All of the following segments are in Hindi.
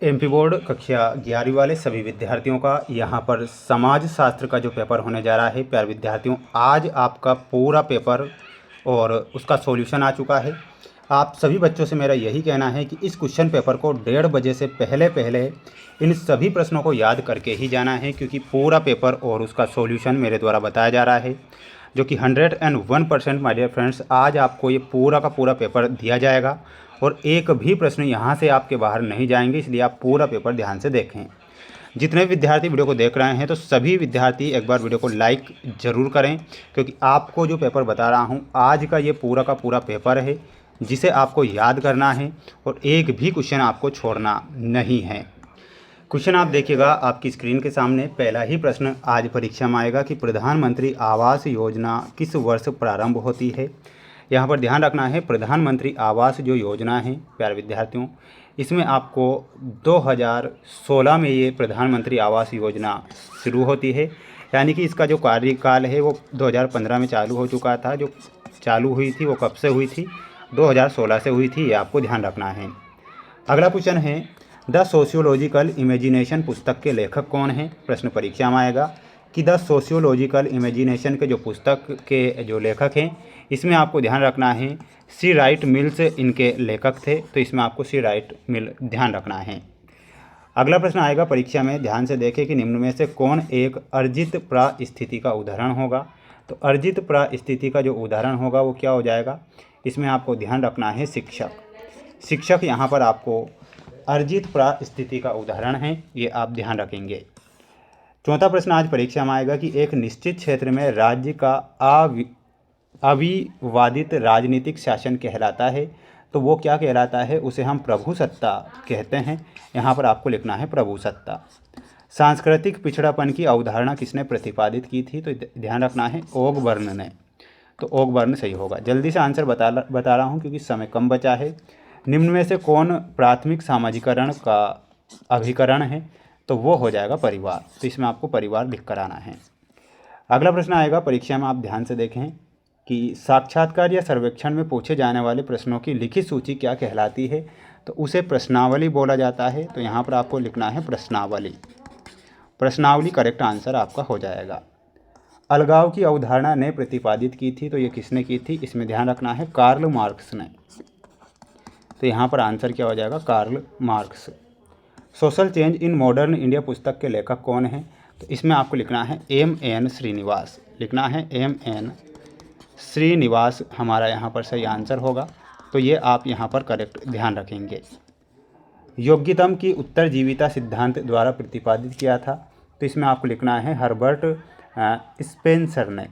एमपी बोर्ड कक्षा 11वीं वाले सभी विद्यार्थियों का यहाँ पर समाज शास्त्र का जो पेपर होने जा रहा है प्यारे विद्यार्थियों, आज आपका पूरा पेपर और उसका सॉल्यूशन आ चुका है। आप सभी बच्चों से मेरा यही कहना है कि इस क्वेश्चन पेपर को 1:30 बजे से पहले पहले इन सभी प्रश्नों को याद करके ही जाना है, क्योंकि पूरा पेपर और उसका सॉल्यूशन मेरे द्वारा बताया जा रहा है, जो कि 101% माय डियर फ्रेंड्स, आज आपको ये पूरा का पूरा पेपर दिया जाएगा और एक भी प्रश्न यहाँ से आपके बाहर नहीं जाएंगे। इसलिए आप पूरा पेपर ध्यान से देखें। जितने विद्यार्थी वीडियो को देख रहे हैं तो सभी विद्यार्थी एक बार वीडियो को लाइक ज़रूर करें, क्योंकि आपको जो पेपर बता रहा हूँ आज का ये पूरा का पूरा पेपर है जिसे आपको याद करना है और एक भी क्वेश्चन आपको छोड़ना नहीं है। क्वेश्चन आप देखिएगा आपकी स्क्रीन के सामने। पहला ही प्रश्न आज परीक्षा में आएगा कि प्रधानमंत्री आवास योजना किस वर्ष प्रारंभ होती है। यहाँ पर ध्यान रखना है, प्रधानमंत्री आवास जो योजना है प्यारे विद्यार्थियों, इसमें आपको 2016 में ये प्रधानमंत्री आवास योजना शुरू होती है, यानी कि इसका जो कार्यकाल है वो 2015 में चालू हो चुका था। जो चालू हुई थी वो कब से हुई थी? 2016 से हुई थी, ये आपको ध्यान रखना है। अगला क्वेश्चन है, द सोशियोलॉजिकल इमेजिनेशन पुस्तक के लेखक कौन हैं। प्रश्न परीक्षा में आएगा कि द सोशियोलॉजिकल इमेजिनेशन के जो पुस्तक के जो लेखक हैं, इसमें आपको ध्यान रखना है सी राइट मिल्स इनके लेखक थे, तो इसमें आपको सी राइट मिल ध्यान रखना है। अगला प्रश्न आएगा परीक्षा में, ध्यान से देखें कि निम्न में से कौन एक अर्जित परिस्थिति का उदाहरण होगा। तो अर्जित परिस्थिति का जो उदाहरण होगा वो क्या हो जाएगा? इसमें आपको ध्यान रखना है शिक्षक। शिक्षक यहाँ पर आपको अर्जित परिस्थिति का उदाहरण है, ये आप ध्यान रखेंगे। चौथा प्रश्न आज परीक्षा में आएगा कि एक निश्चित क्षेत्र में राज्य का अविवादित राजनीतिक शासन कहलाता है, तो वो क्या कहलाता है? उसे हम प्रभुसत्ता कहते हैं। यहाँ पर आपको लिखना है प्रभुसत्ता। सांस्कृतिक पिछड़ापन की अवधारणा किसने प्रतिपादित की थी? तो ध्यान रखना है ओगबर्न ने, तो ओगबर्न सही होगा। जल्दी से आंसर बता रहा हूँ क्योंकि समय कम बचा है। निम्न में से कौन प्राथमिक सामाजिकरण का अभिकरण है? तो वो हो जाएगा परिवार, तो इसमें आपको परिवार लिख कर आना है। अगला प्रश्न आएगा परीक्षा में, आप ध्यान से देखें कि साक्षात्कार या सर्वेक्षण में पूछे जाने वाले प्रश्नों की लिखित सूची क्या कहलाती है? तो उसे प्रश्नावली बोला जाता है, तो यहाँ पर आपको लिखना है प्रश्नावली। प्रश्नावली करेक्ट आंसर आपका हो जाएगा। अलगाव की अवधारणा ने प्रतिपादित की थी, तो ये किसने की थी? इसमें ध्यान रखना है कार्ल मार्क्स ने, तो यहाँ पर आंसर क्या हो जाएगा? Karl Marx. Social change in modern India पुस्तक के लेखक कौन हैं? तो इसमें आपको लिखना है M.N. श्रीनिवास, लिखना है M.N. श्रीनिवास हमारा यहाँ पर सही आंसर होगा, तो ये आप यहाँ पर करेक्ट ध्यान रखेंगे। योग्यतम की उत्तरजीविता सिद्धांत द्वारा प्रतिपादित किया था, तो इसमें आपको लिखना है हर्बर्ट स्पेंसर ने,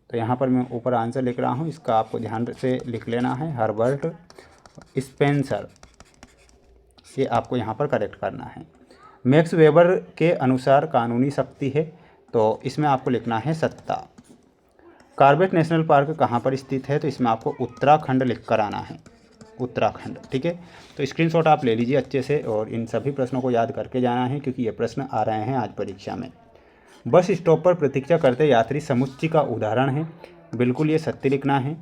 तो यहाँ पर मैं ऊपर आंसर लिख रहा हूँ, इसका आपको ध्यान से लिख लेना है हर्बर्ट स्पेंसर, ये आपको यहाँ पर करेक्ट करना है। मैक्स वेबर के अनुसार कानूनी शक्ति है, तो इसमें आपको लिखना है सत्ता। कॉर्बेट नेशनल पार्क कहाँ पर स्थित है? तो इसमें आपको उत्तराखंड लिख कर आना है, उत्तराखंड। ठीक है, तो स्क्रीनशॉट आप ले लीजिए अच्छे से और इन सभी प्रश्नों को याद करके जाना है, क्योंकि ये प्रश्न आ रहे हैं आज परीक्षा में। बस स्टॉप पर प्रतीक्षा करते यात्री समुच्चय का उदाहरण है, बिल्कुल ये सत्य लिखना है।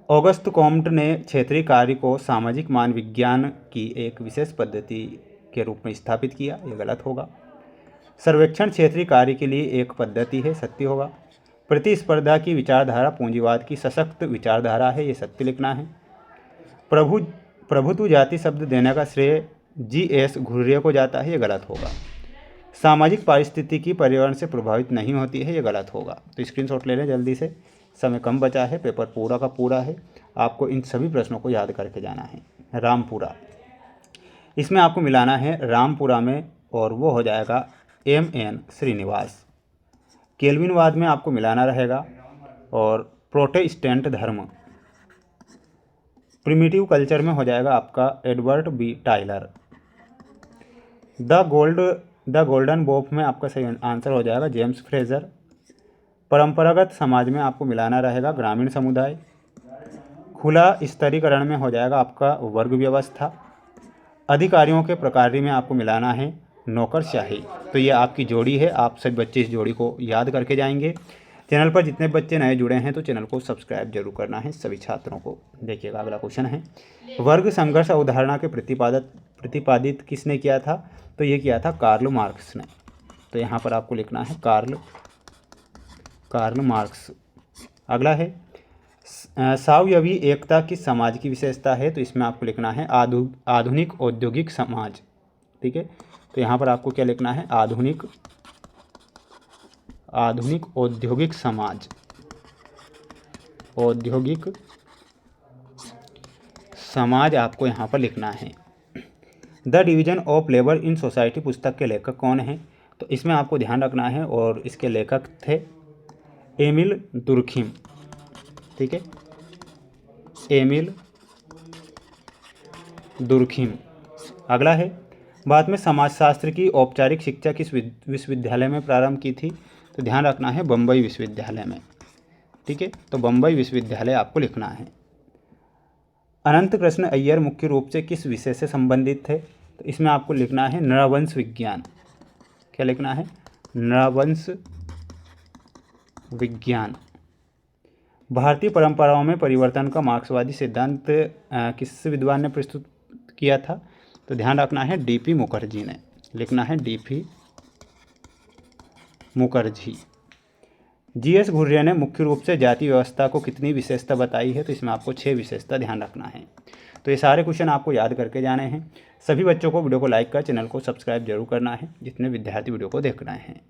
ऑगस्ट कॉम्ट ने क्षेत्रीय कार्य को सामाजिक मान विज्ञान की एक विशेष पद्धति के रूप में स्थापित किया, ये गलत होगा। सर्वेक्षण क्षेत्रीय कार्य के लिए एक पद्धति है, सत्य होगा। प्रतिस्पर्धा की विचारधारा पूंजीवाद की सशक्त विचारधारा है, ये सत्य लिखना है। प्रभुत्व जाति शब्द देने का श्रेय G.S. घुर्ये को जाता है, ये गलत होगा। सामाजिक पारिस्थितिकी पर्यावरण से प्रभावित नहीं होती है, ये गलत होगा। तो स्क्रीनशॉट ले लें जल्दी से, समय कम बचा है, पेपर पूरा का पूरा है, आपको इन सभी प्रश्नों को याद करके जाना है। रामपुरा, इसमें आपको मिलाना है रामपुरा में, और वो हो जाएगा M.N. श्रीनिवास। केल्विनवाद में आपको मिलाना रहेगा, और प्रोटेस्टेंट धर्म। प्रिमिटिव कल्चर में हो जाएगा आपका Edward B. Tylor. The golden bough में आपका सही आंसर हो जाएगा जेम्स फ्रेजर। परंपरागत समाज में आपको मिलाना रहेगा ग्रामीण समुदाय। खुला स्तरीकरण में हो जाएगा आपका वर्ग व्यवस्था। अधिकारियों के प्रकार्य में आपको मिलाना है नौकरशाही। तो ये आपकी जोड़ी है, आप सभी बच्चे इस जोड़ी को याद करके जाएंगे। चैनल पर जितने बच्चे नए जुड़े हैं तो चैनल को सब्सक्राइब जरूर करना है सभी छात्रों को। देखिएगा अगला क्वेश्चन है, वर्ग संघर्ष अवधारणा के प्रतिपादित किसने किया था? तो ये किया था कार्ल मार्क्स ने। तो यहाँ पर आपको लिखना है कार्ल मार्क्स। अगला है सावयवी एकता किस समाज की विशेषता है? तो इसमें आपको लिखना है आधुनिक औद्योगिक समाज। ठीक है, तो यहाँ पर आपको क्या लिखना है? आधुनिक औद्योगिक समाज, औद्योगिक समाज आपको यहाँ पर लिखना है। The division of labour in society पुस्तक के लेखक कौन हैं? तो इसमें आपको ध्यान रखना है, और इसके लेखक थे एमिल दुर्खिम। ठीक है, एमिल दुर्खिम। अगला है बाद में समाजशास्त्र की औपचारिक शिक्षा किस विश्वविद्यालय में प्रारंभ की थी? तो ध्यान रखना है बम्बई विश्वविद्यालय में। ठीक है, तो बम्बई विश्वविद्यालय आपको लिखना है। अनंत कृष्ण अय्यर मुख्य रूप से किस विषय से संबंधित थे? तो इसमें आपको लिखना है नरवंश विज्ञान। क्या लिखना है? नरवंश विज्ञान। भारतीय परंपराओं में परिवर्तन का मार्क्सवादी सिद्धांत किस विद्वान ने प्रस्तुत किया था? तो ध्यान रखना है डीपी मुखर्जी ने। लिखना है डीपी मुखर्जी। जीएस घुर्ये ने मुख्य रूप से जाति व्यवस्था को कितनी विशेषता बताई है? तो इसमें आपको 6 विशेषता ध्यान रखना है। तो ये सारे क्वेश्चन आपको याद करके जाने हैं। सभी बच्चों को वीडियो को लाइक कर चैनल को सब्सक्राइब जरूर करना है, जितने विद्यार्थी वीडियो को देख रहे हैं।